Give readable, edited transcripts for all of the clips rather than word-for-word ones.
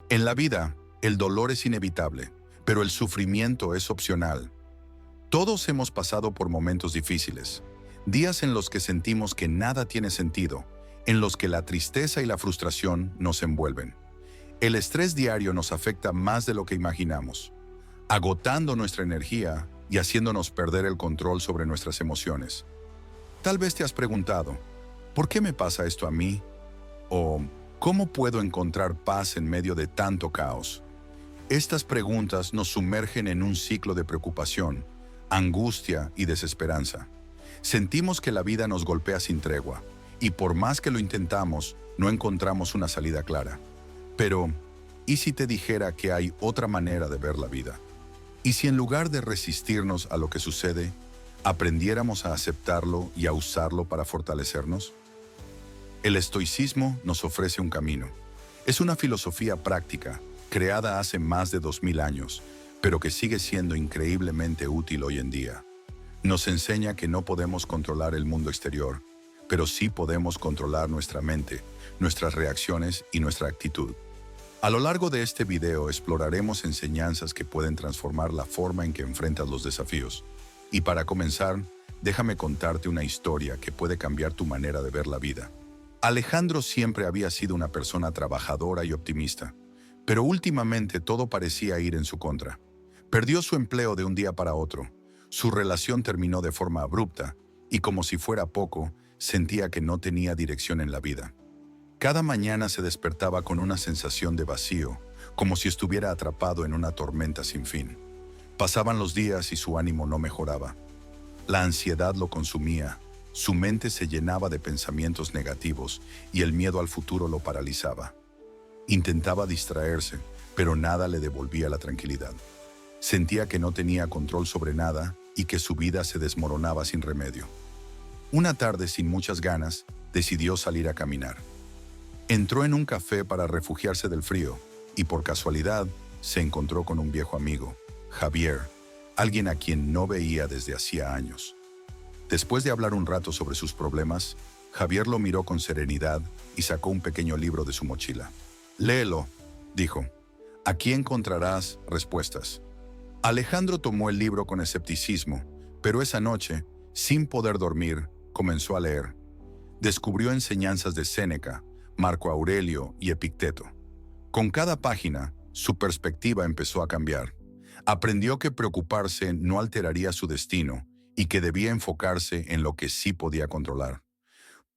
En la vida, el dolor es inevitable, pero el sufrimiento es opcional. Todos hemos pasado por momentos difíciles, días en los que sentimos que nada tiene sentido, en los que la tristeza y la frustración nos envuelven. El estrés diario nos afecta más de lo que imaginamos, agotando nuestra energía y haciéndonos perder el control sobre nuestras emociones. Tal vez te has preguntado, ¿por qué me pasa esto a mí? ¿O cómo puedo encontrar paz en medio de tanto caos? Estas preguntas nos sumergen en un ciclo de preocupación, angustia y desesperanza. Sentimos que la vida nos golpea sin tregua, y por más que lo intentamos, no encontramos una salida clara. Pero, ¿y si te dijera que hay otra manera de ver la vida? ¿Y si en lugar de resistirnos a lo que sucede, aprendiéramos a aceptarlo y a usarlo para fortalecernos? El estoicismo nos ofrece un camino. Es una filosofía práctica, creada hace más de 2000 años, pero que sigue siendo increíblemente útil hoy en día. Nos enseña que no podemos controlar el mundo exterior, pero sí podemos controlar nuestra mente, nuestras reacciones y nuestra actitud. A lo largo de este video exploraremos enseñanzas que pueden transformar la forma en que enfrentas los desafíos. Y para comenzar, déjame contarte una historia que puede cambiar tu manera de ver la vida. Alejandro siempre había sido una persona trabajadora y optimista, pero últimamente todo parecía ir en su contra. Perdió su empleo de un día para otro, su relación terminó de forma abrupta y como si fuera poco, sentía que no tenía dirección en la vida. Cada mañana se despertaba con una sensación de vacío, como si estuviera atrapado en una tormenta sin fin. Pasaban los días y su ánimo no mejoraba. La ansiedad lo consumía, su mente se llenaba de pensamientos negativos y el miedo al futuro lo paralizaba. Intentaba distraerse, pero nada le devolvía la tranquilidad. Sentía que no tenía control sobre nada y que su vida se desmoronaba sin remedio. Una tarde, sin muchas ganas, decidió salir a caminar. Entró en un café para refugiarse del frío y por casualidad se encontró con un viejo amigo, Javier, alguien a quien no veía desde hacía años. Después de hablar un rato sobre sus problemas, Javier lo miró con serenidad y sacó un pequeño libro de su mochila. «Léelo», dijo. «Aquí encontrarás respuestas». Alejandro tomó el libro con escepticismo, pero esa noche, sin poder dormir, comenzó a leer. Descubrió enseñanzas de Séneca, Marco Aurelio y Epicteto. Con cada página, su perspectiva empezó a cambiar. Aprendió que preocuparse no alteraría su destino y que debía enfocarse en lo que sí podía controlar.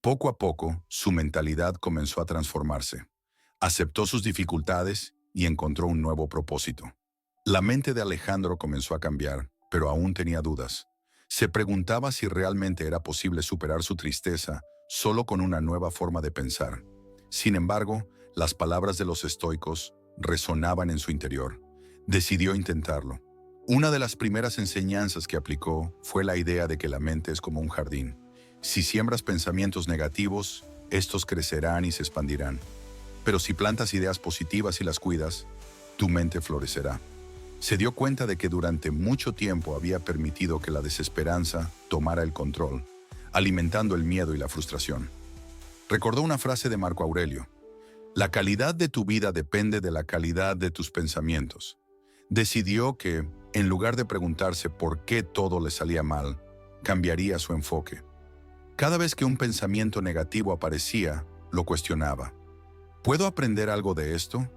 Poco a poco, su mentalidad comenzó a transformarse. Aceptó sus dificultades y encontró un nuevo propósito. La mente de Alejandro comenzó a cambiar, pero aún tenía dudas. Se preguntaba si realmente era posible superar su tristeza solo con una nueva forma de pensar. Sin embargo, las palabras de los estoicos resonaban en su interior. Decidió intentarlo. Una de las primeras enseñanzas que aplicó fue la idea de que la mente es como un jardín. Si siembras pensamientos negativos, estos crecerán y se expandirán. Pero si plantas ideas positivas y las cuidas, tu mente florecerá. Se dio cuenta de que durante mucho tiempo había permitido que la desesperanza tomara el control, alimentando el miedo y la frustración. Recordó una frase de Marco Aurelio: «La calidad de tu vida depende de la calidad de tus pensamientos». Decidió que, en lugar de preguntarse por qué todo le salía mal, cambiaría su enfoque. Cada vez que un pensamiento negativo aparecía, lo cuestionaba. ¿Puedo aprender algo de esto?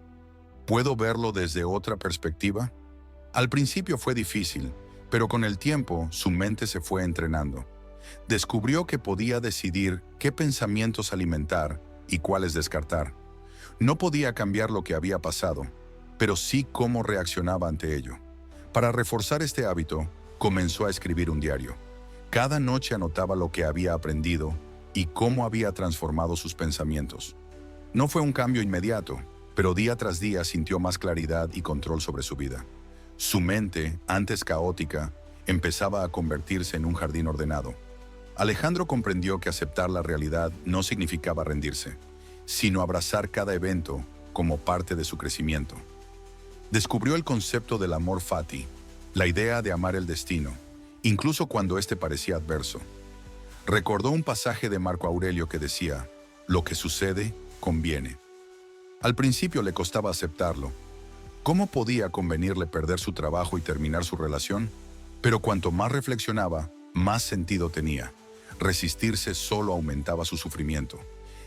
¿Puedo verlo desde otra perspectiva? Al principio fue difícil, pero con el tiempo su mente se fue entrenando. Descubrió que podía decidir qué pensamientos alimentar y cuáles descartar. No podía cambiar lo que había pasado, pero sí cómo reaccionaba ante ello. Para reforzar este hábito, comenzó a escribir un diario. Cada noche anotaba lo que había aprendido y cómo había transformado sus pensamientos. No fue un cambio inmediato, pero día tras día sintió más claridad y control sobre su vida. Su mente, antes caótica, empezaba a convertirse en un jardín ordenado. Alejandro comprendió que aceptar la realidad no significaba rendirse, sino abrazar cada evento como parte de su crecimiento. Descubrió el concepto del amor fati, la idea de amar el destino, incluso cuando éste parecía adverso. Recordó un pasaje de Marco Aurelio que decía: «Lo que sucede, conviene». Al principio le costaba aceptarlo. ¿Cómo podía convenirle perder su trabajo y terminar su relación? Pero cuanto más reflexionaba, más sentido tenía. Resistirse solo aumentaba su sufrimiento.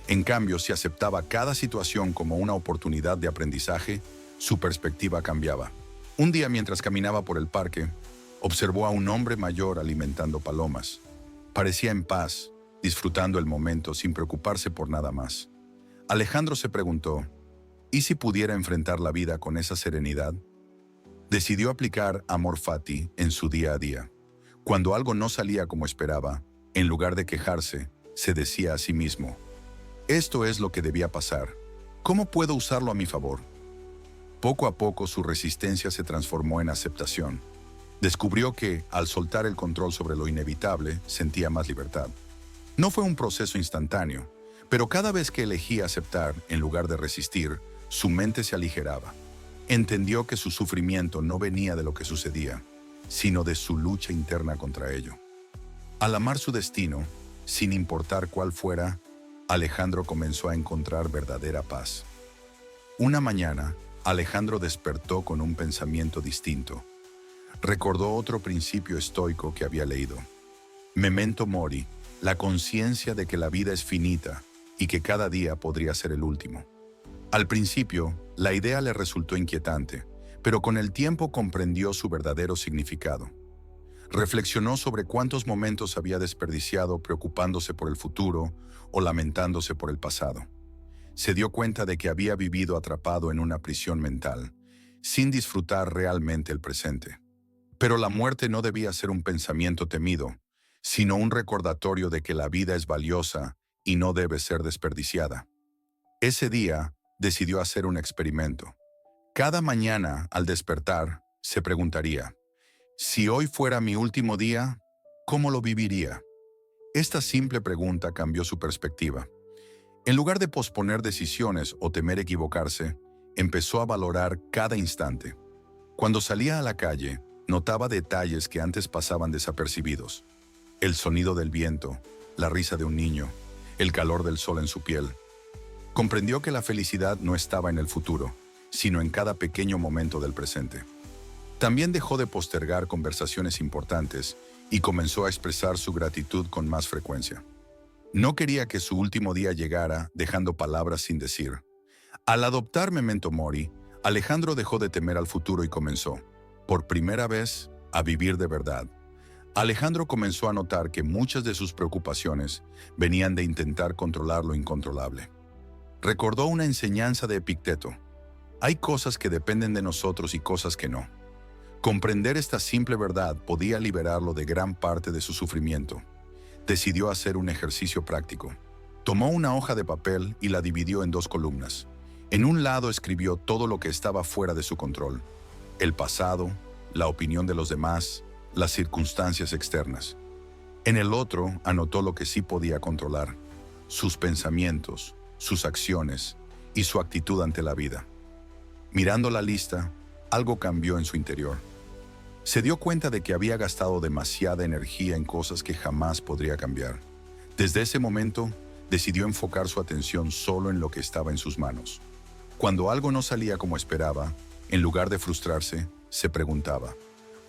En cambio, si aceptaba cada situación como una oportunidad de aprendizaje, su perspectiva cambiaba. Un día, mientras caminaba por el parque, observó a un hombre mayor alimentando palomas. Parecía en paz, disfrutando el momento sin preocuparse por nada más. Alejandro se preguntó, ¿y si pudiera enfrentar la vida con esa serenidad? Decidió aplicar amor fati en su día a día. Cuando algo no salía como esperaba, en lugar de quejarse, se decía a sí mismo, esto es lo que debía pasar. ¿Cómo puedo usarlo a mi favor? Poco a poco su resistencia se transformó en aceptación. Descubrió que, al soltar el control sobre lo inevitable, sentía más libertad. No fue un proceso instantáneo, pero cada vez que elegía aceptar en lugar de resistir, su mente se aligeraba. Entendió que su sufrimiento no venía de lo que sucedía, sino de su lucha interna contra ello. Al amar su destino, sin importar cuál fuera, Alejandro comenzó a encontrar verdadera paz. Una mañana, Alejandro despertó con un pensamiento distinto. Recordó otro principio estoico que había leído. Memento mori, la conciencia de que la vida es finita y que cada día podría ser el último. Al principio, la idea le resultó inquietante, pero con el tiempo comprendió su verdadero significado. Reflexionó sobre cuántos momentos había desperdiciado preocupándose por el futuro o lamentándose por el pasado. Se dio cuenta de que había vivido atrapado en una prisión mental, sin disfrutar realmente el presente. Pero la muerte no debía ser un pensamiento temido, sino un recordatorio de que la vida es valiosa y no debe ser desperdiciada. Ese día, decidió hacer un experimento. Cada mañana, al despertar, se preguntaría, si hoy fuera mi último día, ¿cómo lo viviría? Esta simple pregunta cambió su perspectiva. En lugar de posponer decisiones o temer equivocarse, empezó a valorar cada instante. Cuando salía a la calle, notaba detalles que antes pasaban desapercibidos. El sonido del viento, la risa de un niño, el calor del sol en su piel. Comprendió que la felicidad no estaba en el futuro, sino en cada pequeño momento del presente. También dejó de postergar conversaciones importantes y comenzó a expresar su gratitud con más frecuencia. No quería que su último día llegara dejando palabras sin decir. Al adoptar Memento Mori, Alejandro dejó de temer al futuro y comenzó, por primera vez, a vivir de verdad. Alejandro comenzó a notar que muchas de sus preocupaciones venían de intentar controlar lo incontrolable. Recordó una enseñanza de Epicteto. Hay cosas que dependen de nosotros y cosas que no. Comprender esta simple verdad podía liberarlo de gran parte de su sufrimiento. Decidió hacer un ejercicio práctico. Tomó una hoja de papel y la dividió en 2 columnas. En un lado escribió todo lo que estaba fuera de su control: el pasado, la opinión de los demás, las circunstancias externas. En el otro anotó lo que sí podía controlar: sus pensamientos, sus acciones y su actitud ante la vida. Mirando la lista, algo cambió en su interior. Se dio cuenta de que había gastado demasiada energía en cosas que jamás podría cambiar. Desde ese momento, decidió enfocar su atención solo en lo que estaba en sus manos. Cuando algo no salía como esperaba, en lugar de frustrarse, se preguntaba,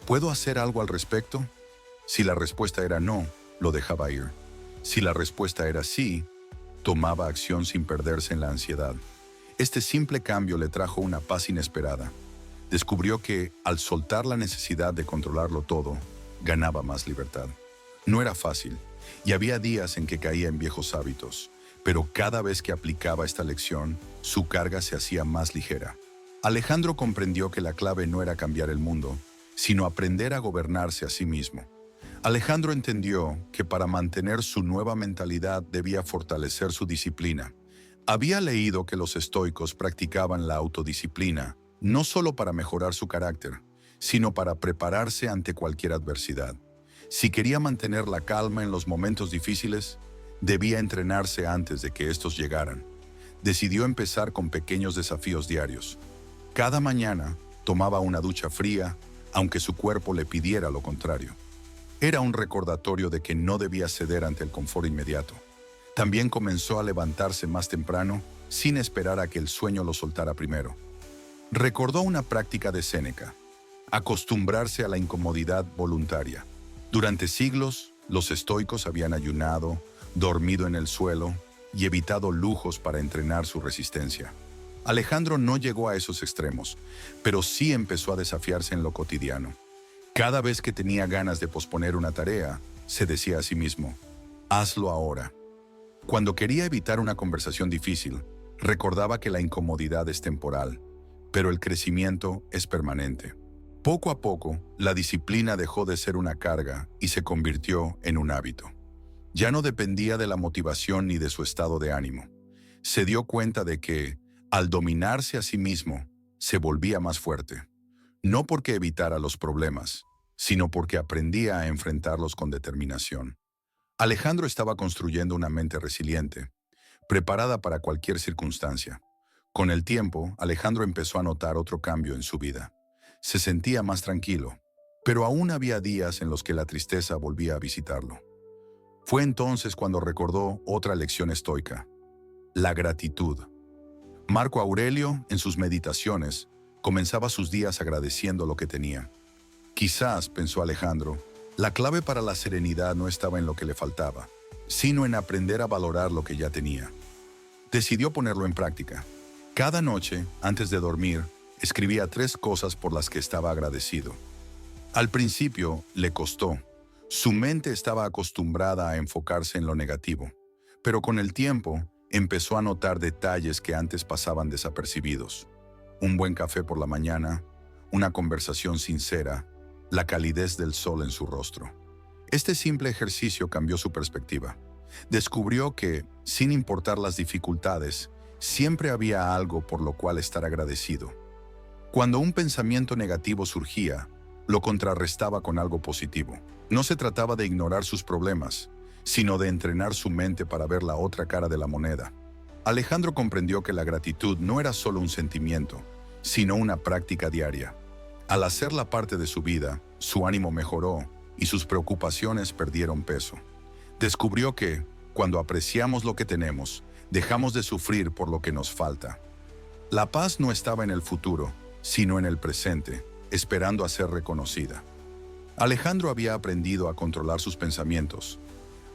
¿puedo hacer algo al respecto? Si la respuesta era no, lo dejaba ir. Si la respuesta era sí, tomaba acción sin perderse en la ansiedad. Este simple cambio le trajo una paz inesperada. Descubrió que, al soltar la necesidad de controlarlo todo, ganaba más libertad. No era fácil, y había días en que caía en viejos hábitos, pero cada vez que aplicaba esta lección, su carga se hacía más ligera. Alejandro comprendió que la clave no era cambiar el mundo, sino aprender a gobernarse a sí mismo. Alejandro entendió que para mantener su nueva mentalidad debía fortalecer su disciplina. Había leído que los estoicos practicaban la autodisciplina, no solo para mejorar su carácter, sino para prepararse ante cualquier adversidad. Si quería mantener la calma en los momentos difíciles, debía entrenarse antes de que estos llegaran. Decidió empezar con pequeños desafíos diarios. Cada mañana tomaba una ducha fría, aunque su cuerpo le pidiera lo contrario. Era un recordatorio de que no debía ceder ante el confort inmediato. También comenzó a levantarse más temprano sin esperar a que el sueño lo soltara primero. Recordó una práctica de Séneca: acostumbrarse a la incomodidad voluntaria. Durante siglos, los estoicos habían ayunado, dormido en el suelo y evitado lujos para entrenar su resistencia. Alejandro no llegó a esos extremos, pero sí empezó a desafiarse en lo cotidiano. Cada vez que tenía ganas de posponer una tarea, se decía a sí mismo: hazlo ahora. Cuando quería evitar una conversación difícil, recordaba que la incomodidad es temporal, pero el crecimiento es permanente. Poco a poco, la disciplina dejó de ser una carga y se convirtió en un hábito. Ya no dependía de la motivación ni de su estado de ánimo. Se dio cuenta de que, al dominarse a sí mismo, se volvía más fuerte. No porque evitara los problemas, sino porque aprendía a enfrentarlos con determinación. Alejandro estaba construyendo una mente resiliente, preparada para cualquier circunstancia. Con el tiempo, Alejandro empezó a notar otro cambio en su vida. Se sentía más tranquilo, pero aún había días en los que la tristeza volvía a visitarlo. Fue entonces cuando recordó otra lección estoica: la gratitud. Marco Aurelio, en sus meditaciones, comenzaba sus días agradeciendo lo que tenía. Quizás, pensó Alejandro, la clave para la serenidad no estaba en lo que le faltaba, sino en aprender a valorar lo que ya tenía. Decidió ponerlo en práctica. Cada noche, antes de dormir, escribía 3 cosas por las que estaba agradecido. Al principio, le costó. Su mente estaba acostumbrada a enfocarse en lo negativo, pero con el tiempo, empezó a notar detalles que antes pasaban desapercibidos. Un buen café por la mañana, una conversación sincera, la calidez del sol en su rostro. Este simple ejercicio cambió su perspectiva. Descubrió que, sin importar las dificultades, siempre había algo por lo cual estar agradecido. Cuando un pensamiento negativo surgía, lo contrarrestaba con algo positivo. No se trataba de ignorar sus problemas, sino de entrenar su mente para ver la otra cara de la moneda. Alejandro comprendió que la gratitud no era solo un sentimiento, sino una práctica diaria. Al hacerla parte de su vida, su ánimo mejoró y sus preocupaciones perdieron peso. Descubrió que, cuando apreciamos lo que tenemos, dejamos de sufrir por lo que nos falta. La paz no estaba en el futuro, sino en el presente, esperando a ser reconocida. Alejandro había aprendido a controlar sus pensamientos,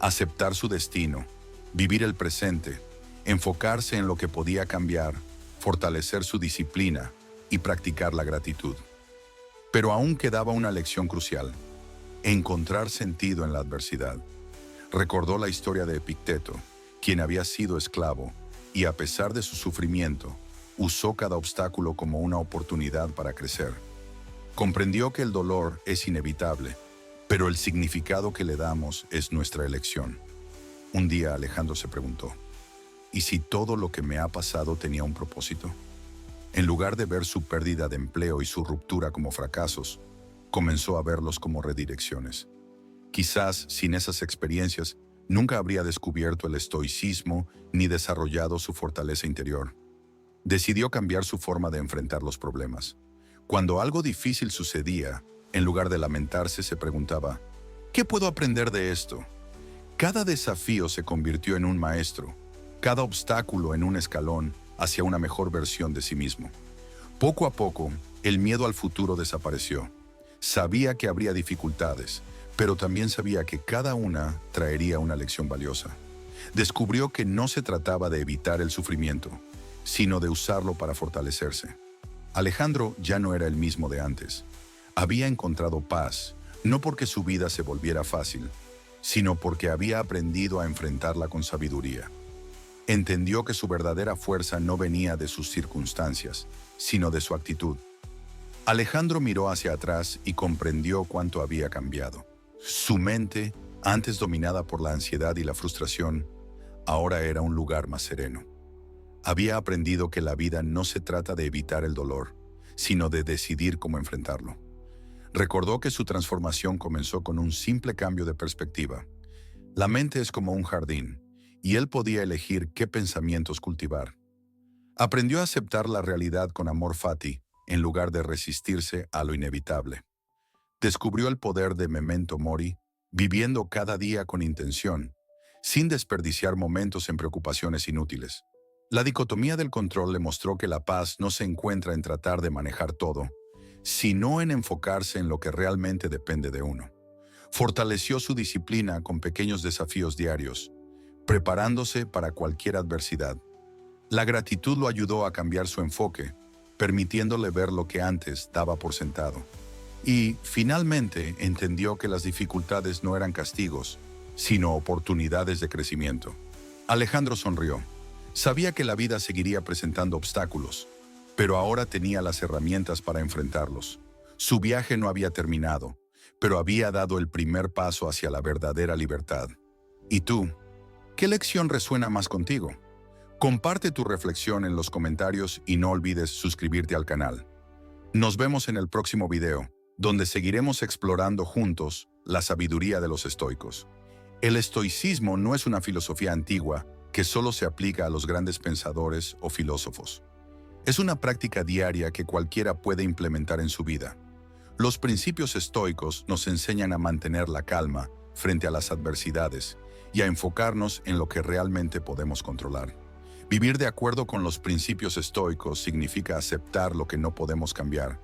aceptar su destino, vivir el presente, enfocarse en lo que podía cambiar, fortalecer su disciplina y practicar la gratitud. Pero aún quedaba una lección crucial: encontrar sentido en la adversidad. Recordó la historia de Epicteto, quien había sido esclavo y, a pesar de su sufrimiento, usó cada obstáculo como una oportunidad para crecer. Comprendió que el dolor es inevitable, pero el significado que le damos es nuestra elección. Un día Alejandro se preguntó: ¿y si todo lo que me ha pasado tenía un propósito? En lugar de ver su pérdida de empleo y su ruptura como fracasos, comenzó a verlos como redirecciones. Quizás, sin esas experiencias, nunca habría descubierto el estoicismo ni desarrollado su fortaleza interior. Decidió cambiar su forma de enfrentar los problemas. Cuando algo difícil sucedía, en lugar de lamentarse, se preguntaba: ¿qué puedo aprender de esto? Cada desafío se convirtió en un maestro, cada obstáculo en un escalón hacia una mejor versión de sí mismo. Poco a poco, el miedo al futuro desapareció. Sabía que habría dificultades, pero también sabía que cada una traería una lección valiosa. Descubrió que no se trataba de evitar el sufrimiento, sino de usarlo para fortalecerse. Alejandro ya no era el mismo de antes. Había encontrado paz, no porque su vida se volviera fácil, sino porque había aprendido a enfrentarla con sabiduría. Entendió que su verdadera fuerza no venía de sus circunstancias, sino de su actitud. Alejandro miró hacia atrás y comprendió cuánto había cambiado. Su mente, antes dominada por la ansiedad y la frustración, ahora era un lugar más sereno. Había aprendido que la vida no se trata de evitar el dolor, sino de decidir cómo enfrentarlo. Recordó que su transformación comenzó con un simple cambio de perspectiva. La mente es como un jardín, y él podía elegir qué pensamientos cultivar. Aprendió a aceptar la realidad con amor fati, en lugar de resistirse a lo inevitable. Descubrió el poder de memento mori, viviendo cada día con intención, sin desperdiciar momentos en preocupaciones inútiles. La dicotomía del control le mostró que la paz no se encuentra en tratar de manejar todo, sino en enfocarse en lo que realmente depende de uno. Fortaleció su disciplina con pequeños desafíos diarios, preparándose para cualquier adversidad. La gratitud lo ayudó a cambiar su enfoque, permitiéndole ver lo que antes daba por sentado. Y, finalmente, entendió que las dificultades no eran castigos, sino oportunidades de crecimiento. Alejandro sonrió. Sabía que la vida seguiría presentando obstáculos, pero ahora tenía las herramientas para enfrentarlos. Su viaje no había terminado, pero había dado el primer paso hacia la verdadera libertad. ¿Y tú? ¿Qué lección resuena más contigo? Comparte tu reflexión en los comentarios y no olvides suscribirte al canal. Nos vemos en el próximo video, donde seguiremos explorando juntos la sabiduría de los estoicos. El estoicismo no es una filosofía antigua que solo se aplica a los grandes pensadores o filósofos. Es una práctica diaria que cualquiera puede implementar en su vida. Los principios estoicos nos enseñan a mantener la calma frente a las adversidades y a enfocarnos en lo que realmente podemos controlar. Vivir de acuerdo con los principios estoicos significa aceptar lo que no podemos cambiar,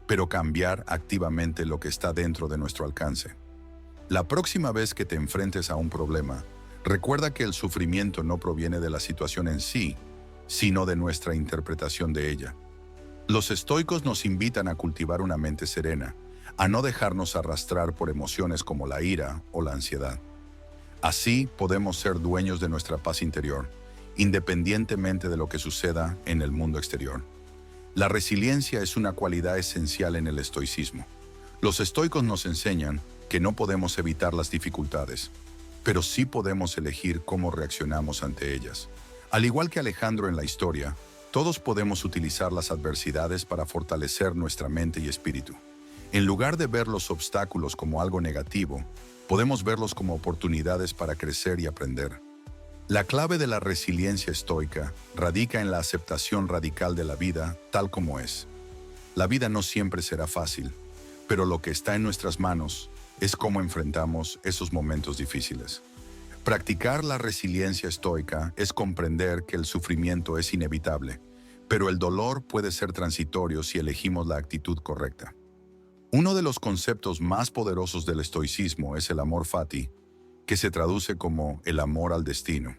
pero cambiar activamente lo que está dentro de nuestro alcance. La próxima vez que te enfrentes a un problema, recuerda que el sufrimiento no proviene de la situación en sí, sino de nuestra interpretación de ella. Los estoicos nos invitan a cultivar una mente serena, a no dejarnos arrastrar por emociones como la ira o la ansiedad. Así podemos ser dueños de nuestra paz interior, independientemente de lo que suceda en el mundo exterior. La resiliencia es una cualidad esencial en el estoicismo. Los estoicos nos enseñan que no podemos evitar las dificultades, pero sí podemos elegir cómo reaccionamos ante ellas. Al igual que Alejandro en la historia, todos podemos utilizar las adversidades para fortalecer nuestra mente y espíritu. En lugar de ver los obstáculos como algo negativo, podemos verlos como oportunidades para crecer y aprender. La clave de la resiliencia estoica radica en la aceptación radical de la vida tal como es. La vida no siempre será fácil, pero lo que está en nuestras manos es cómo enfrentamos esos momentos difíciles. Practicar la resiliencia estoica es comprender que el sufrimiento es inevitable, pero el dolor puede ser transitorio si elegimos la actitud correcta. Uno de los conceptos más poderosos del estoicismo es el amor fati, que se traduce como el amor al destino.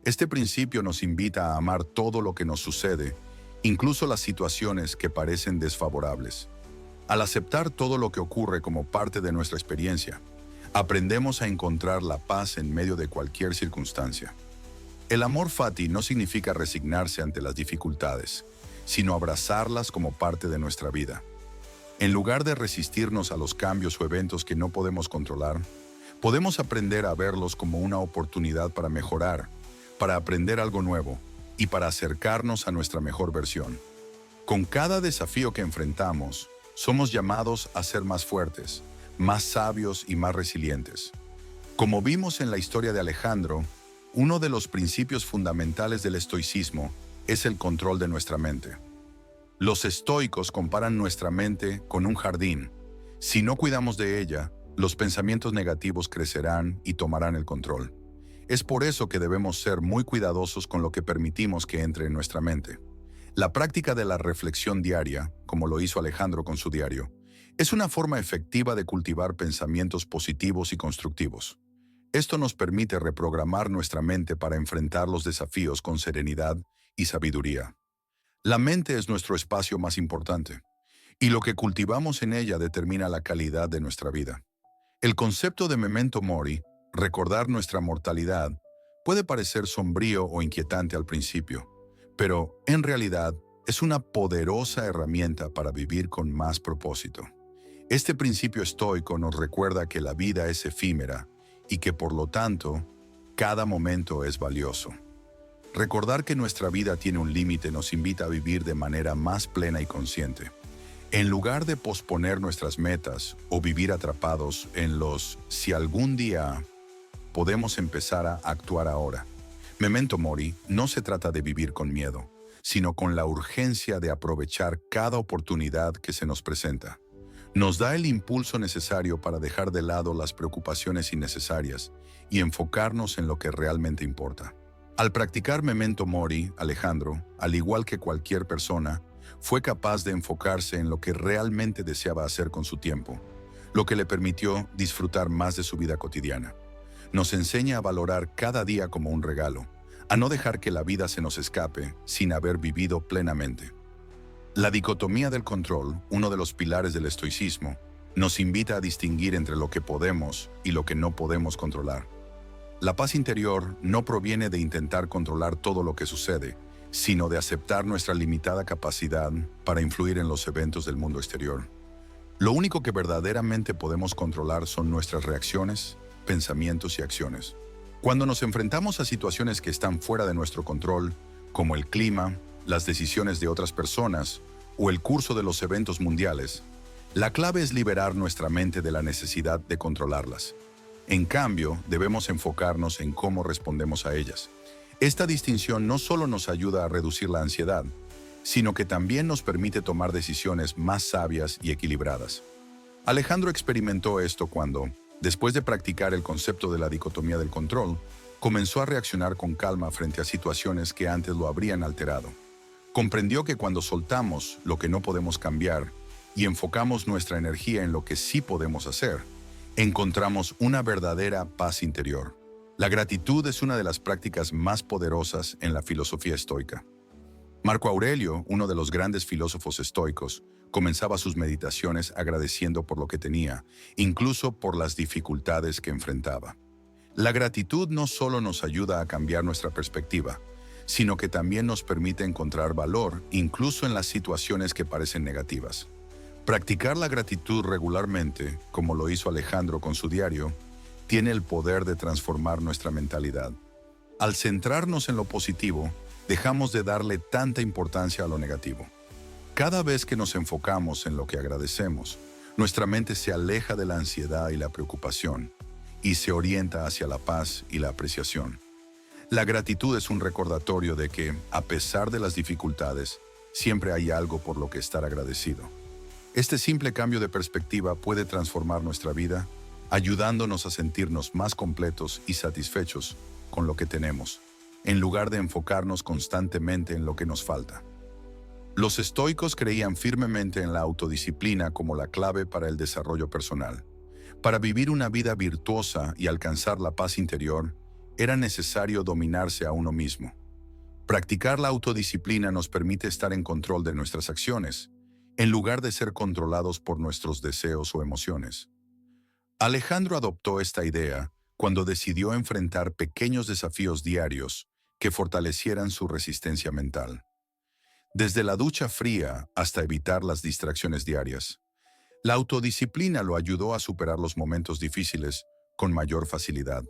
Este principio nos invita a amar todo lo que nos sucede, incluso las situaciones que parecen desfavorables. Al aceptar todo lo que ocurre como parte de nuestra experiencia, aprendemos a encontrar la paz en medio de cualquier circunstancia. El amor fati no significa resignarse ante las dificultades, sino abrazarlas como parte de nuestra vida. En lugar de resistirnos a los cambios o eventos que no podemos controlar, podemos aprender a verlos como una oportunidad para mejorar, para aprender algo nuevo y para acercarnos a nuestra mejor versión. Con cada desafío que enfrentamos, somos llamados a ser más fuertes, más sabios y más resilientes. Como vimos en la historia de Alejandro, uno de los principios fundamentales del estoicismo es el control de nuestra mente. Los estoicos comparan nuestra mente con un jardín. Si no cuidamos de ella, los pensamientos negativos crecerán y tomarán el control. Es por eso que debemos ser muy cuidadosos con lo que permitimos que entre en nuestra mente. La práctica de la reflexión diaria, como lo hizo Alejandro con su diario, es una forma efectiva de cultivar pensamientos positivos y constructivos. Esto nos permite reprogramar nuestra mente para enfrentar los desafíos con serenidad y sabiduría. La mente es nuestro espacio más importante, y lo que cultivamos en ella determina la calidad de nuestra vida. El concepto de memento mori, recordar nuestra mortalidad, puede parecer sombrío o inquietante al principio, pero en realidad es una poderosa herramienta para vivir con más propósito. Este principio estoico nos recuerda que la vida es efímera y que por lo tanto, cada momento es valioso. Recordar que nuestra vida tiene un límite nos invita a vivir de manera más plena y consciente. En lugar de posponer nuestras metas o vivir atrapados en los si algún día, podemos empezar a actuar ahora. Memento mori no se trata de vivir con miedo, sino con la urgencia de aprovechar cada oportunidad que se nos presenta. Nos da el impulso necesario para dejar de lado las preocupaciones innecesarias y enfocarnos en lo que realmente importa. Al practicar Memento Mori, Alejandro, al igual que cualquier persona, fue capaz de enfocarse en lo que realmente deseaba hacer con su tiempo, lo que le permitió disfrutar más de su vida cotidiana. Nos enseña a valorar cada día como un regalo, a no dejar que la vida se nos escape sin haber vivido plenamente. La dicotomía del control, uno de los pilares del estoicismo, nos invita a distinguir entre lo que podemos y lo que no podemos controlar. La paz interior no proviene de intentar controlar todo lo que sucede, sino de aceptar nuestra limitada capacidad para influir en los eventos del mundo exterior. Lo único que verdaderamente podemos controlar son nuestras reacciones, pensamientos y acciones. Cuando nos enfrentamos a situaciones que están fuera de nuestro control, como el clima, las decisiones de otras personas o el curso de los eventos mundiales, la clave es liberar nuestra mente de la necesidad de controlarlas. En cambio, debemos enfocarnos en cómo respondemos a ellas. Esta distinción no solo nos ayuda a reducir la ansiedad, sino que también nos permite tomar decisiones más sabias y equilibradas. Alejandro experimentó esto cuando, después de practicar el concepto de la dicotomía del control, comenzó a reaccionar con calma frente a situaciones que antes lo habrían alterado. Comprendió que cuando soltamos lo que no podemos cambiar y enfocamos nuestra energía en lo que sí podemos hacer, encontramos una verdadera paz interior. La gratitud es una de las prácticas más poderosas en la filosofía estoica. Marco Aurelio, uno de los grandes filósofos estoicos, comenzaba sus meditaciones agradeciendo por lo que tenía, incluso por las dificultades que enfrentaba. La gratitud no solo nos ayuda a cambiar nuestra perspectiva, sino que también nos permite encontrar valor incluso en las situaciones que parecen negativas. Practicar la gratitud regularmente, como lo hizo Alejandro con su diario, tiene el poder de transformar nuestra mentalidad. Al centrarnos en lo positivo, dejamos de darle tanta importancia a lo negativo. Cada vez que nos enfocamos en lo que agradecemos, nuestra mente se aleja de la ansiedad y la preocupación y se orienta hacia la paz y la apreciación. La gratitud es un recordatorio de que, a pesar de las dificultades, siempre hay algo por lo que estar agradecido. Este simple cambio de perspectiva puede transformar nuestra vida, ayudándonos a sentirnos más completos y satisfechos con lo que tenemos, en lugar de enfocarnos constantemente en lo que nos falta. Los estoicos creían firmemente en la autodisciplina como la clave para el desarrollo personal. Para vivir una vida virtuosa y alcanzar la paz interior, era necesario dominarse a uno mismo. Practicar la autodisciplina nos permite estar en control de nuestras acciones, en lugar de ser controlados por nuestros deseos o emociones. Alejandro adoptó esta idea cuando decidió enfrentar pequeños desafíos diarios que fortalecieran su resistencia mental. Desde la ducha fría hasta evitar las distracciones diarias, la autodisciplina lo ayudó a superar los momentos difíciles con mayor facilidad.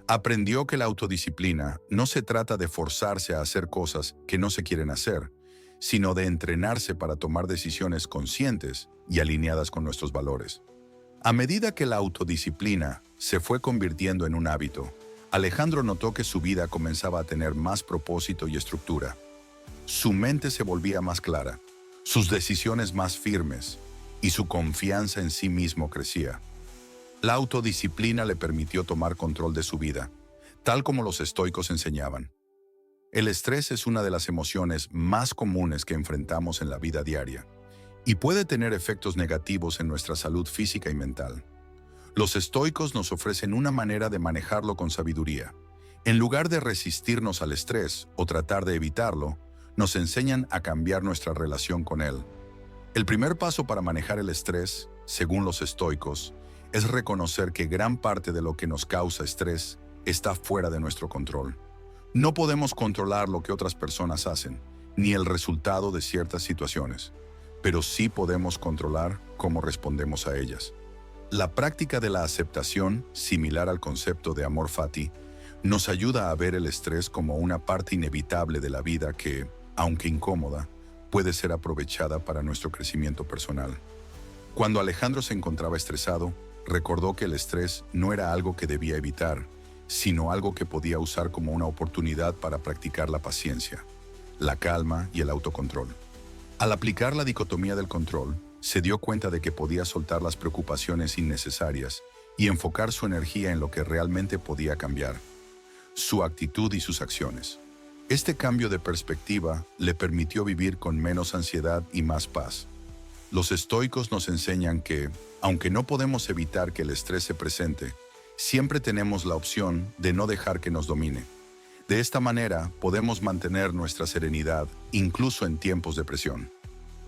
Aprendió que la autodisciplina no se trata de forzarse a hacer cosas que no se quieren hacer, sino de entrenarse para tomar decisiones conscientes y alineadas con nuestros valores. A medida que la autodisciplina se fue convirtiendo en un hábito, Alejandro notó que su vida comenzaba a tener más propósito y estructura. Su mente se volvía más clara, sus decisiones más firmes y su confianza en sí mismo crecía. La autodisciplina le permitió tomar control de su vida, tal como los estoicos enseñaban. El estrés es una de las emociones más comunes que enfrentamos en la vida diaria y puede tener efectos negativos en nuestra salud física y mental. Los estoicos nos ofrecen una manera de manejarlo con sabiduría. En lugar de resistirnos al estrés o tratar de evitarlo, nos enseñan a cambiar nuestra relación con él. El primer paso para manejar el estrés, según los estoicos, es reconocer que gran parte de lo que nos causa estrés está fuera de nuestro control. No podemos controlar lo que otras personas hacen, ni el resultado de ciertas situaciones, pero sí podemos controlar cómo respondemos a ellas. La práctica de la aceptación, similar al concepto de amor fati, nos ayuda a ver el estrés como una parte inevitable de la vida que, aunque incómoda, puede ser aprovechada para nuestro crecimiento personal. Cuando Alejandro se encontraba estresado, recordó que el estrés no era algo que debía evitar, sino algo que podía usar como una oportunidad para practicar la paciencia, la calma y el autocontrol. Al aplicar la dicotomía del control, se dio cuenta de que podía soltar las preocupaciones innecesarias y enfocar su energía en lo que realmente podía cambiar. su actitud y sus acciones. Este cambio de perspectiva le permitió vivir con menos ansiedad y más paz. Los estoicos nos enseñan que, aunque no podemos evitar que el estrés se presente, siempre tenemos la opción de no dejar que nos domine. De esta manera, podemos mantener nuestra serenidad, incluso en tiempos de presión.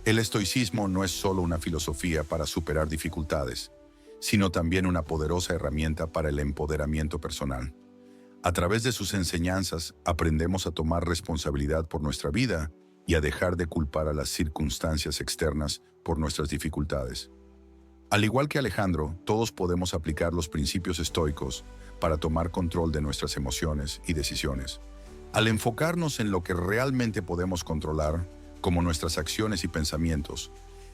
El estoicismo no es solo una filosofía para superar dificultades, sino también una poderosa herramienta para el empoderamiento personal. A través de sus enseñanzas, aprendemos a tomar responsabilidad por nuestra vida y a dejar de culpar a las circunstancias externas por nuestras dificultades. Al igual que Alejandro, todos podemos aplicar los principios estoicos para tomar control de nuestras emociones y decisiones. Al enfocarnos en lo que realmente podemos controlar, como nuestras acciones y pensamientos,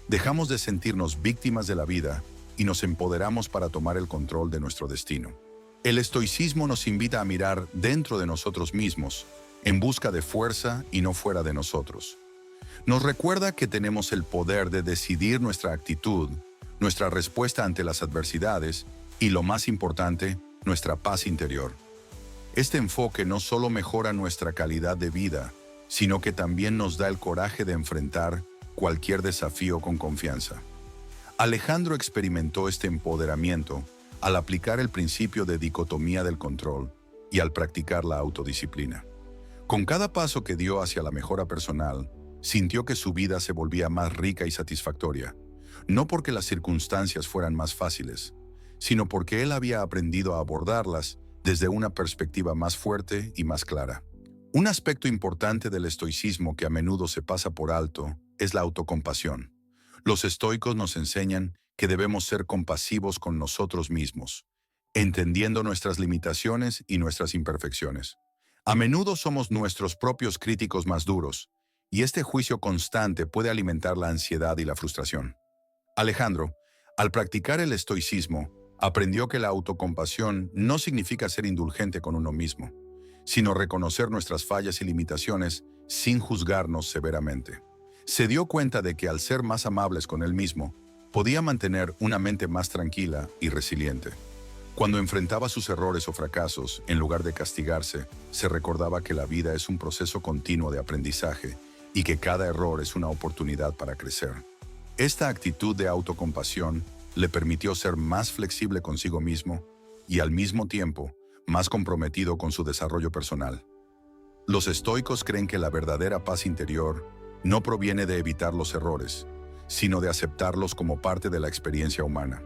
dejamos de sentirnos víctimas de la vida y nos empoderamos para tomar el control de nuestro destino. El estoicismo nos invita a mirar dentro de nosotros mismos, en busca de fuerza y no fuera de nosotros. Nos recuerda que tenemos el poder de decidir nuestra actitud, nuestra respuesta ante las adversidades y, lo más importante, nuestra paz interior. Este enfoque no solo mejora nuestra calidad de vida, sino que también nos da el coraje de enfrentar cualquier desafío con confianza. Alejandro experimentó este empoderamiento al aplicar el principio de dicotomía del control y al practicar la autodisciplina. Con cada paso que dio hacia la mejora personal, sintió que su vida se volvía más rica y satisfactoria, no porque las circunstancias fueran más fáciles, sino porque él había aprendido a abordarlas desde una perspectiva más fuerte y más clara. Un aspecto importante del estoicismo que a menudo se pasa por alto es la autocompasión. Los estoicos nos enseñan que debemos ser compasivos con nosotros mismos, entendiendo nuestras limitaciones y nuestras imperfecciones. A menudo somos nuestros propios críticos más duros, y este juicio constante puede alimentar la ansiedad y la frustración. Alejandro, al practicar el estoicismo, aprendió que la autocompasión no significa ser indulgente con uno mismo, sino reconocer nuestras fallas y limitaciones sin juzgarnos severamente. Se dio cuenta de que al ser más amables con él mismo, podía mantener una mente más tranquila y resiliente. Cuando enfrentaba sus errores o fracasos, en lugar de castigarse, se recordaba que la vida es un proceso continuo de aprendizaje y que cada error es una oportunidad para crecer. Esta actitud de autocompasión le permitió ser más flexible consigo mismo y al mismo tiempo más comprometido con su desarrollo personal. Los estoicos creen que la verdadera paz interior no proviene de evitar los errores, sino de aceptarlos como parte de la experiencia humana.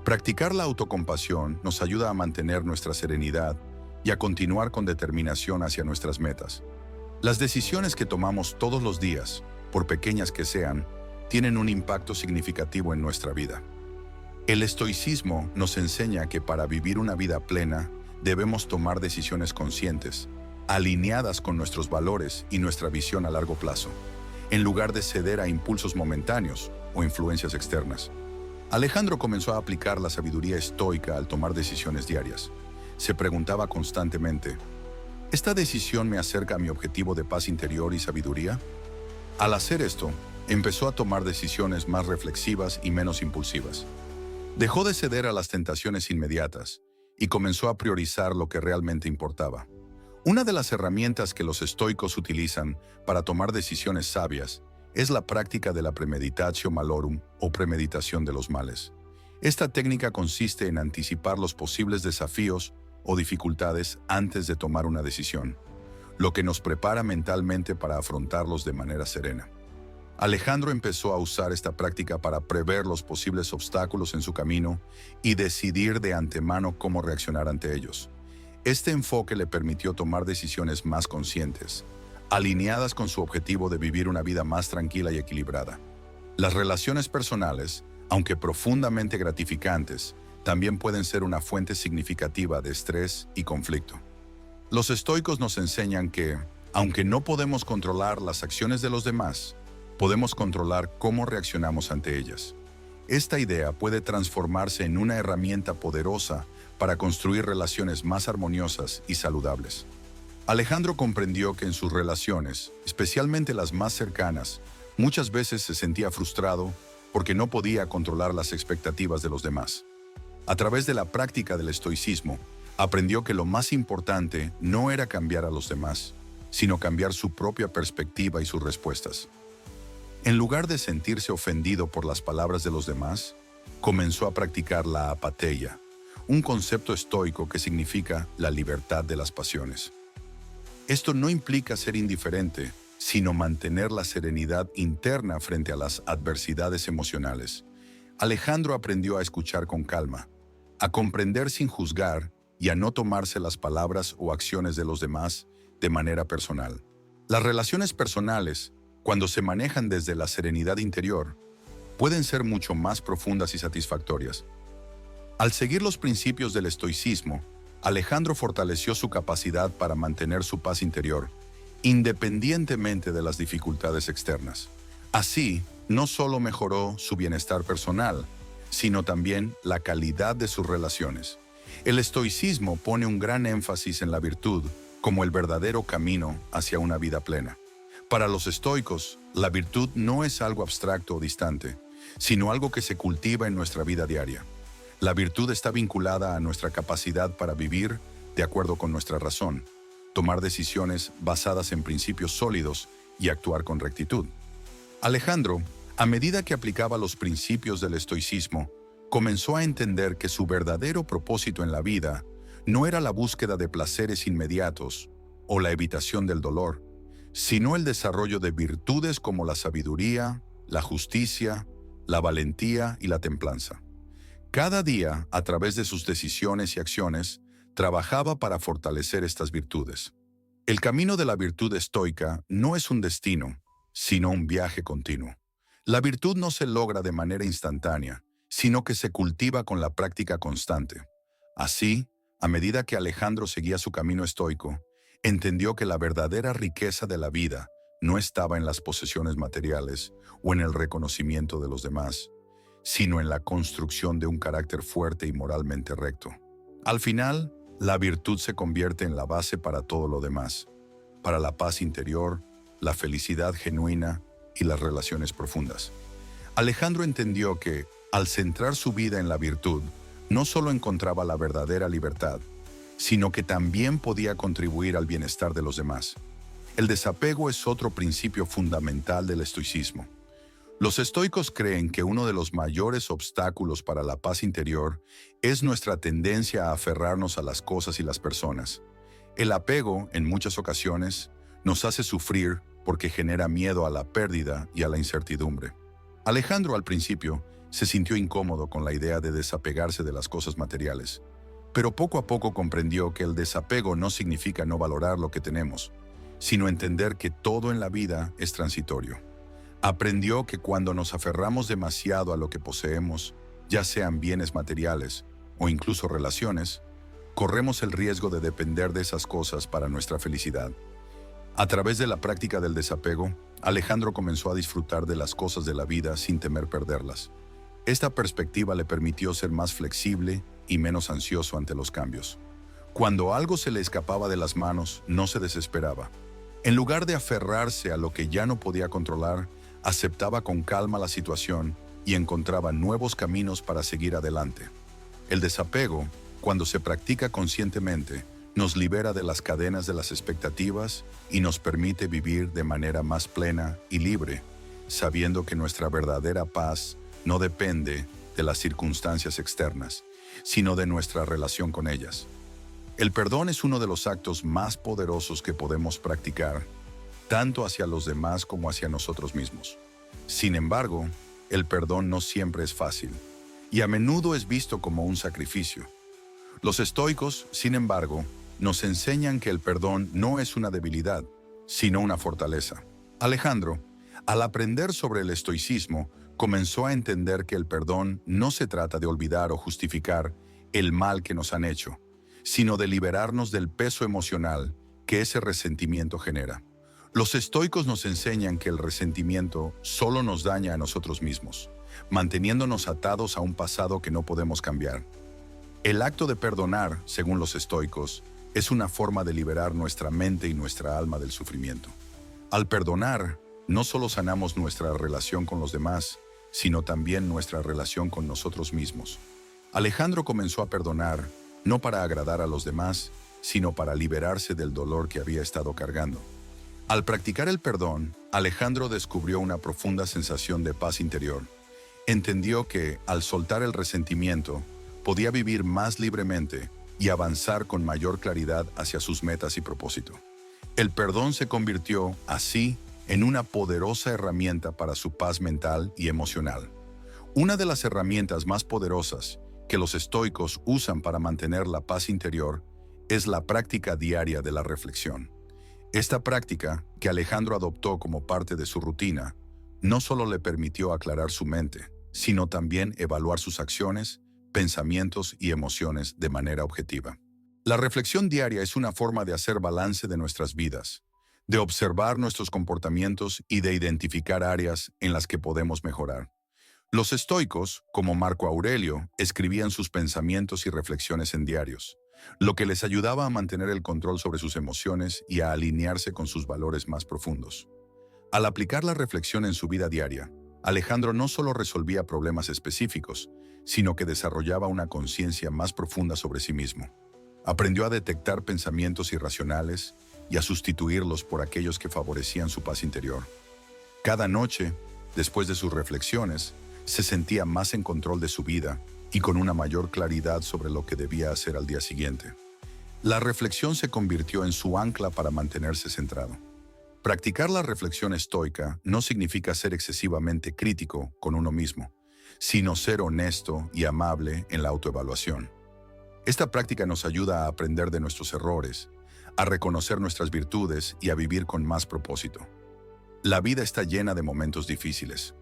Practicar la autocompasión nos ayuda a mantener nuestra serenidad y a continuar con determinación hacia nuestras metas. Las decisiones que tomamos todos los días, por pequeñas que sean, tienen un impacto significativo en nuestra vida. El estoicismo nos enseña que para vivir una vida plena, debemos tomar decisiones conscientes, alineadas con nuestros valores y nuestra visión a largo plazo, en lugar de ceder a impulsos momentáneos o influencias externas. Alejandro comenzó a aplicar la sabiduría estoica al tomar decisiones diarias. Se preguntaba constantemente, ¿esta decisión me acerca a mi objetivo de paz interior y sabiduría? Al hacer esto, empezó a tomar decisiones más reflexivas y menos impulsivas. Dejó de ceder a las tentaciones inmediatas y comenzó a priorizar lo que realmente importaba. Una de las herramientas que los estoicos utilizan para tomar decisiones sabias es la práctica de la premeditatio malorum o premeditación de los males. Esta técnica consiste en anticipar los posibles desafíos o dificultades antes de tomar una decisión, lo que nos prepara mentalmente para afrontarlos de manera serena. Alejandro empezó a usar esta práctica para prever los posibles obstáculos en su camino y decidir de antemano cómo reaccionar ante ellos. Este enfoque le permitió tomar decisiones más conscientes, alineadas con su objetivo de vivir una vida más tranquila y equilibrada. Las relaciones personales, aunque profundamente gratificantes, también pueden ser una fuente significativa de estrés y conflicto. Los estoicos nos enseñan que, aunque no podemos controlar las acciones de los demás, podemos controlar cómo reaccionamos ante ellas. Esta idea puede transformarse en una herramienta poderosa para construir relaciones más armoniosas y saludables. Alejandro comprendió que en sus relaciones, especialmente las más cercanas, muchas veces se sentía frustrado porque no podía controlar las expectativas de los demás. A través de la práctica del estoicismo, Aprendió que lo más importante no era cambiar a los demás, sino cambiar su propia perspectiva y sus respuestas. En lugar de sentirse ofendido por las palabras de los demás, comenzó a practicar la apatheia, un concepto estoico que significa la libertad de las pasiones. Esto no implica ser indiferente, sino mantener la serenidad interna frente a las adversidades emocionales. Alejandro aprendió a escuchar con calma, a comprender sin juzgar y a no tomarse las palabras o acciones de los demás de manera personal. Las relaciones personales, cuando se manejan desde la serenidad interior, pueden ser mucho más profundas y satisfactorias. Al seguir los principios del estoicismo, Alejandro fortaleció su capacidad para mantener su paz interior, independientemente de las dificultades externas. Así, no solo mejoró su bienestar personal, sino también la calidad de sus relaciones. El estoicismo pone un gran énfasis en la virtud como el verdadero camino hacia una vida plena. Para los estoicos, la virtud no es algo abstracto o distante, sino algo que se cultiva en nuestra vida diaria. La virtud está vinculada a nuestra capacidad para vivir de acuerdo con nuestra razón, tomar decisiones basadas en principios sólidos y actuar con rectitud. Alejandro, a medida que aplicaba los principios del estoicismo, comenzó a entender que su verdadero propósito en la vida no era la búsqueda de placeres inmediatos o la evitación del dolor, sino el desarrollo de virtudes como la sabiduría, la justicia, la valentía y la templanza. Cada día, a través de sus decisiones y acciones, trabajaba para fortalecer estas virtudes. El camino de la virtud estoica no es un destino, sino un viaje continuo. La virtud no se logra de manera instantánea, sino que se cultiva con la práctica constante. Así, a medida que Alejandro seguía su camino estoico, entendió que la verdadera riqueza de la vida no estaba en las posesiones materiales o en el reconocimiento de los demás, sino en la construcción de un carácter fuerte y moralmente recto. Al final, la virtud se convierte en la base para todo lo demás, para la paz interior, la felicidad genuina y las relaciones profundas. Alejandro entendió que, al centrar su vida en la virtud, no solo encontraba la verdadera libertad, sino que también podía contribuir al bienestar de los demás. El desapego es otro principio fundamental del estoicismo. Los estoicos creen que uno de los mayores obstáculos para la paz interior es nuestra tendencia a aferrarnos a las cosas y las personas. El apego, en muchas ocasiones, nos hace sufrir porque genera miedo a la pérdida y a la incertidumbre. Alejandro, al principio, se sintió incómodo con la idea de desapegarse de las cosas materiales, pero poco a poco comprendió que el desapego no significa no valorar lo que tenemos, sino entender que todo en la vida es transitorio. Aprendió que cuando nos aferramos demasiado a lo que poseemos, ya sean bienes materiales o incluso relaciones, corremos el riesgo de depender de esas cosas para nuestra felicidad. A través de la práctica del desapego, Alejandro comenzó a disfrutar de las cosas de la vida sin temer perderlas. Esta perspectiva le permitió ser más flexible y menos ansioso ante los cambios. Cuando algo se le escapaba de las manos, no se desesperaba. En lugar de aferrarse a lo que ya no podía controlar, aceptaba con calma la situación y encontraba nuevos caminos para seguir adelante. El desapego, cuando se practica conscientemente, nos libera de las cadenas de las expectativas y nos permite vivir de manera más plena y libre, sabiendo que nuestra verdadera paz no depende de las circunstancias externas, sino de nuestra relación con ellas. El perdón es uno de los actos más poderosos que podemos practicar, tanto hacia los demás como hacia nosotros mismos. Sin embargo, el perdón no siempre es fácil, y a menudo es visto como un sacrificio. Los estoicos, sin embargo, nos enseñan que el perdón no es una debilidad, sino una fortaleza. Alejandro, al aprender sobre el estoicismo, comenzó a entender que el perdón no se trata de olvidar o justificar el mal que nos han hecho, sino de liberarnos del peso emocional que ese resentimiento genera. Los estoicos nos enseñan que el resentimiento solo nos daña a nosotros mismos, manteniéndonos atados a un pasado que no podemos cambiar. El acto de perdonar, según los estoicos, es una forma de liberar nuestra mente y nuestra alma del sufrimiento. Al perdonar, no solo sanamos nuestra relación con los demás, sino también nuestra relación con nosotros mismos. Alejandro comenzó a perdonar no para agradar a los demás, sino para liberarse del dolor que había estado cargando. Al practicar el perdón, Alejandro descubrió una profunda sensación de paz interior. Entendió que, al soltar el resentimiento, podía vivir más libremente y avanzar con mayor claridad hacia sus metas y propósito. El perdón se convirtió, así, en una poderosa herramienta para su paz mental y emocional. Una de las herramientas más poderosas que los estoicos usan para mantener la paz interior es la práctica diaria de la reflexión. Esta práctica, que Alejandro adoptó como parte de su rutina, no solo le permitió aclarar su mente, sino también evaluar sus acciones, pensamientos y emociones de manera objetiva. La reflexión diaria es una forma de hacer balance de nuestras vidas, de observar nuestros comportamientos y de identificar áreas en las que podemos mejorar. Los estoicos, como Marco Aurelio, escribían sus pensamientos y reflexiones en diarios, lo que les ayudaba a mantener el control sobre sus emociones y a alinearse con sus valores más profundos. Al aplicar la reflexión en su vida diaria, Alejandro no solo resolvía problemas específicos, sino que desarrollaba una conciencia más profunda sobre sí mismo. Aprendió a detectar pensamientos irracionales y a sustituirlos por aquellos que favorecían su paz interior. Cada noche, después de sus reflexiones, se sentía más en control de su vida y con una mayor claridad sobre lo que debía hacer al día siguiente. La reflexión se convirtió en su ancla para mantenerse centrado. Practicar la reflexión estoica no significa ser excesivamente crítico con uno mismo, sino ser honesto y amable en la autoevaluación. Esta práctica nos ayuda a aprender de nuestros errores, a reconocer nuestras virtudes y a vivir con más propósito. La vida está llena de momentos difíciles.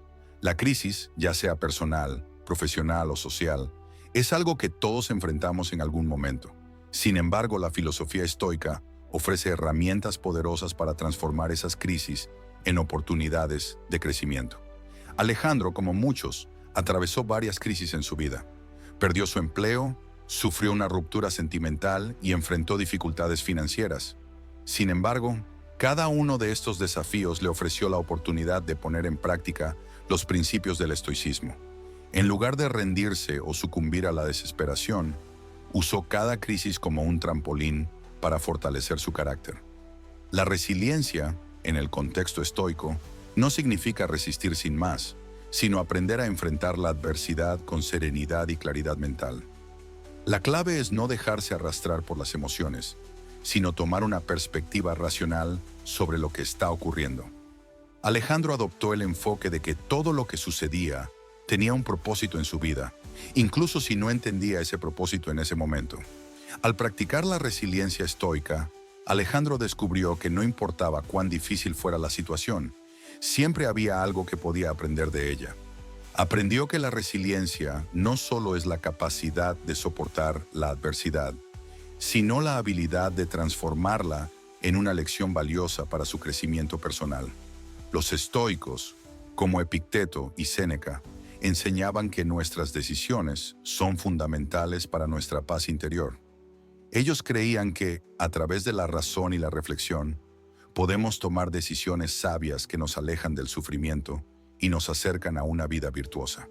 La crisis, ya sea personal, profesional o social, es algo que todos enfrentamos en algún momento. Sin embargo, la filosofía estoica ofrece herramientas poderosas para transformar esas crisis en oportunidades de crecimiento. Alejandro, como muchos, atravesó varias crisis en su vida. Perdió su empleo, sufrió una ruptura sentimental y enfrentó dificultades financieras. Sin embargo, cada uno de estos desafíos le ofreció la oportunidad de poner en práctica los principios del estoicismo. En lugar de rendirse o sucumbir a la desesperación, usó cada crisis como un trampolín para fortalecer su carácter. La resiliencia, en el contexto estoico, no significa resistir sin más, sino aprender a enfrentar la adversidad con serenidad y claridad mental. La clave es no dejarse arrastrar por las emociones, sino tomar una perspectiva racional sobre lo que está ocurriendo. Alejandro adoptó el enfoque de que todo lo que sucedía tenía un propósito en su vida, incluso si no entendía ese propósito en ese momento. Al practicar la resiliencia estoica, Alejandro descubrió que no importaba cuán difícil fuera la situación, siempre había algo que podía aprender de ella. Aprendió que la resiliencia no solo es la capacidad de soportar la adversidad, sino la habilidad de transformarla en una lección valiosa para su crecimiento personal. Los estoicos, como Epicteto y Séneca, enseñaban que nuestras decisiones son fundamentales para nuestra paz interior. Ellos creían que, a través de la razón y la reflexión, podemos tomar decisiones sabias que nos alejan del sufrimiento y nos acercan a una vida virtuosa.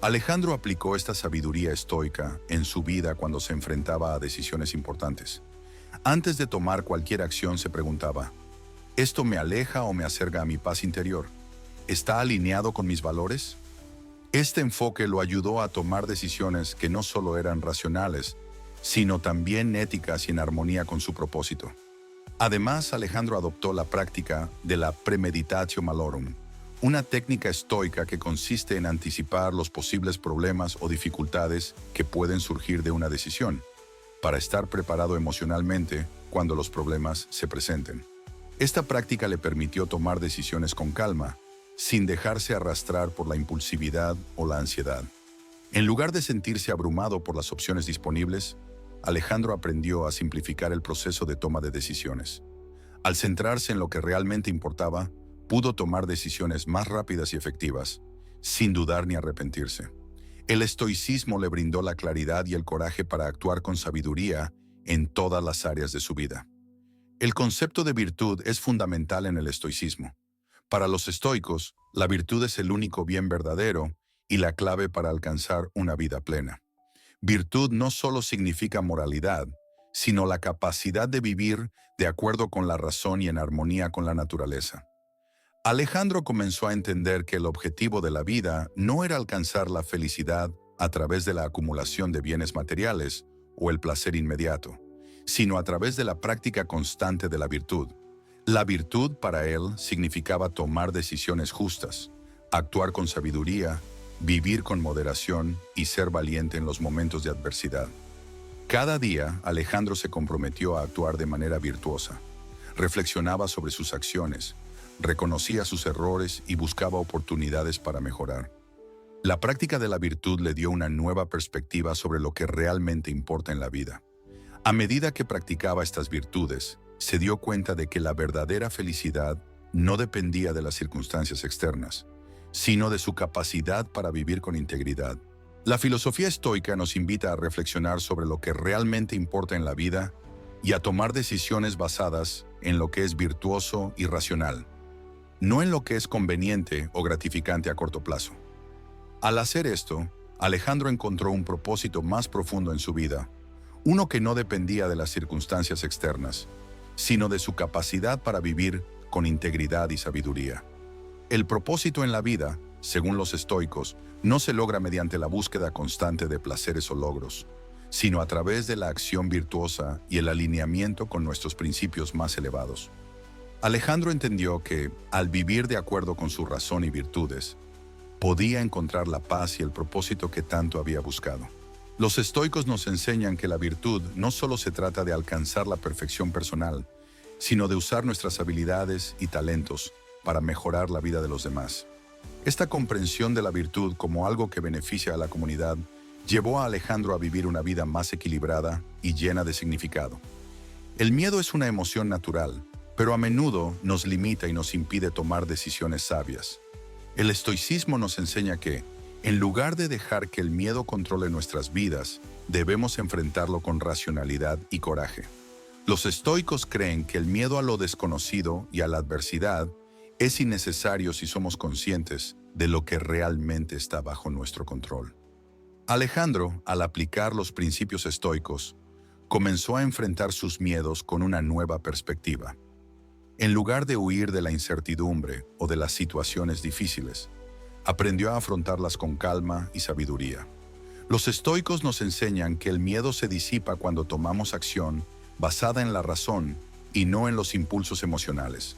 Alejandro aplicó esta sabiduría estoica en su vida cuando se enfrentaba a decisiones importantes. Antes de tomar cualquier acción se preguntaba, ¿esto me aleja o me acerca a mi paz interior? ¿Está alineado con mis valores? Este enfoque lo ayudó a tomar decisiones que no solo eran racionales, sino también éticas y en armonía con su propósito. Además, Alejandro adoptó la práctica de la premeditatio malorum, una técnica estoica que consiste en anticipar los posibles problemas o dificultades que pueden surgir de una decisión, para estar preparado emocionalmente cuando los problemas se presenten. Esta práctica le permitió tomar decisiones con calma, sin dejarse arrastrar por la impulsividad o la ansiedad. En lugar de sentirse abrumado por las opciones disponibles, Alejandro aprendió a simplificar el proceso de toma de decisiones. Al centrarse en lo que realmente importaba, pudo tomar decisiones más rápidas y efectivas, sin dudar ni arrepentirse. El estoicismo le brindó la claridad y el coraje para actuar con sabiduría en todas las áreas de su vida. El concepto de virtud es fundamental en el estoicismo. Para los estoicos, la virtud es el único bien verdadero y la clave para alcanzar una vida plena. Virtud no solo significa moralidad, sino la capacidad de vivir de acuerdo con la razón y en armonía con la naturaleza. Alejandro comenzó a entender que el objetivo de la vida no era alcanzar la felicidad a través de la acumulación de bienes materiales o el placer inmediato, sino a través de la práctica constante de la virtud. La virtud para él significaba tomar decisiones justas, actuar con sabiduría, vivir con moderación y ser valiente en los momentos de adversidad. Cada día, Alejandro se comprometió a actuar de manera virtuosa. Reflexionaba sobre sus acciones, reconocía sus errores y buscaba oportunidades para mejorar. La práctica de la virtud le dio una nueva perspectiva sobre lo que realmente importa en la vida. A medida que practicaba estas virtudes, se dio cuenta de que la verdadera felicidad no dependía de las circunstancias externas, sino de su capacidad para vivir con integridad. La filosofía estoica nos invita a reflexionar sobre lo que realmente importa en la vida y a tomar decisiones basadas en lo que es virtuoso y racional, no en lo que es conveniente o gratificante a corto plazo. Al hacer esto, Alejandro encontró un propósito más profundo en su vida, uno que no dependía de las circunstancias externas, sino de su capacidad para vivir con integridad y sabiduría. El propósito en la vida, según los estoicos, no se logra mediante la búsqueda constante de placeres o logros, sino a través de la acción virtuosa y el alineamiento con nuestros principios más elevados. Alejandro entendió que, al vivir de acuerdo con su razón y virtudes, podía encontrar la paz y el propósito que tanto había buscado. Los estoicos nos enseñan que la virtud no solo se trata de alcanzar la perfección personal, sino de usar nuestras habilidades y talentos para mejorar la vida de los demás. Esta comprensión de la virtud como algo que beneficia a la comunidad llevó a Alejandro a vivir una vida más equilibrada y llena de significado. El miedo es una emoción natural, pero a menudo nos limita y nos impide tomar decisiones sabias. El estoicismo nos enseña que, en lugar de dejar que el miedo controle nuestras vidas, debemos enfrentarlo con racionalidad y coraje. Los estoicos creen que el miedo a lo desconocido y a la adversidad es innecesario si somos conscientes de lo que realmente está bajo nuestro control. Alejandro, al aplicar los principios estoicos, comenzó a enfrentar sus miedos con una nueva perspectiva. En lugar de huir de la incertidumbre o de las situaciones difíciles, aprendió a afrontarlas con calma y sabiduría. Los estoicos nos enseñan que el miedo se disipa cuando tomamos acción basada en la razón y no en los impulsos emocionales.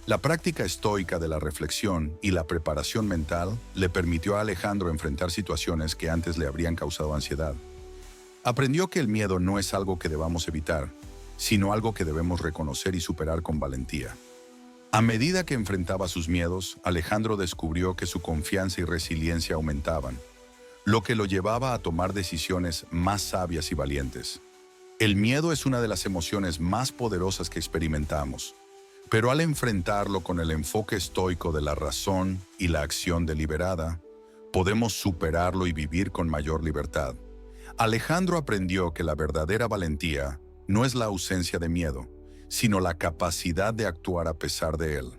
La práctica estoica de la reflexión y la preparación mental le permitió a Alejandro enfrentar situaciones que antes le habrían causado ansiedad. Aprendió que el miedo no es algo que debamos evitar, sino algo que debemos reconocer y superar con valentía. A medida que enfrentaba sus miedos, Alejandro descubrió que su confianza y resiliencia aumentaban, lo que lo llevaba a tomar decisiones más sabias y valientes. El miedo es una de las emociones más poderosas que experimentamos, pero al enfrentarlo con el enfoque estoico de la razón y la acción deliberada, podemos superarlo y vivir con mayor libertad. Alejandro aprendió que la verdadera valentía no es la ausencia de miedo, sino la capacidad de actuar a pesar de él.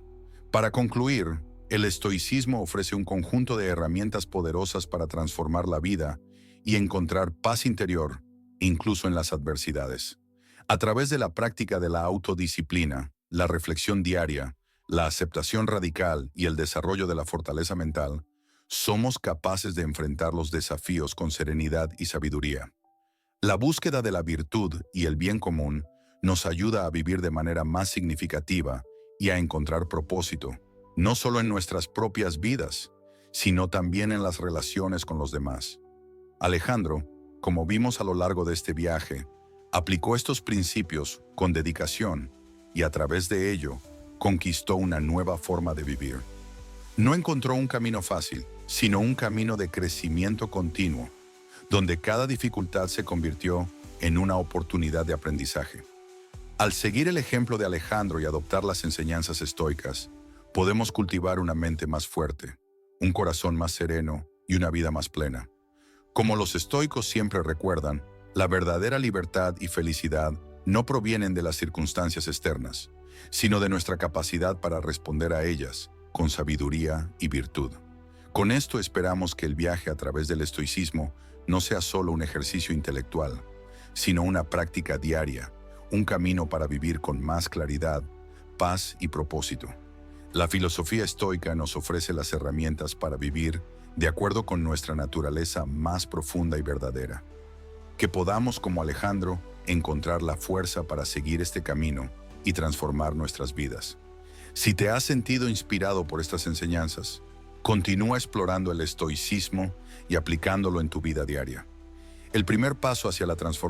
Para concluir, el estoicismo ofrece un conjunto de herramientas poderosas para transformar la vida y encontrar paz interior, incluso en las adversidades. A través de la práctica de la autodisciplina, la reflexión diaria, la aceptación radical y el desarrollo de la fortaleza mental, somos capaces de enfrentar los desafíos con serenidad y sabiduría. La búsqueda de la virtud y el bien común nos ayuda a vivir de manera más significativa y a encontrar propósito, no solo en nuestras propias vidas, sino también en las relaciones con los demás. Alejandro, como vimos a lo largo de este viaje, aplicó estos principios con dedicación y a través de ello conquistó una nueva forma de vivir. No encontró un camino fácil, sino un camino de crecimiento continuo, donde cada dificultad se convirtió en una oportunidad de aprendizaje. Al seguir el ejemplo de Alejandro y adoptar las enseñanzas estoicas, podemos cultivar una mente más fuerte, un corazón más sereno y una vida más plena. Como los estoicos siempre recuerdan, la verdadera libertad y felicidad no provienen de las circunstancias externas, sino de nuestra capacidad para responder a ellas con sabiduría y virtud. Con esto esperamos que el viaje a través del estoicismo no sea solo un ejercicio intelectual, sino una práctica diaria, un camino para vivir con más claridad, paz y propósito. La filosofía estoica nos ofrece las herramientas para vivir de acuerdo con nuestra naturaleza más profunda y verdadera. Que podamos, como Alejandro, encontrar la fuerza para seguir este camino y transformar nuestras vidas. Si te has sentido inspirado por estas enseñanzas, continúa explorando el estoicismo y aplicándolo en tu vida diaria. El primer paso hacia la transformación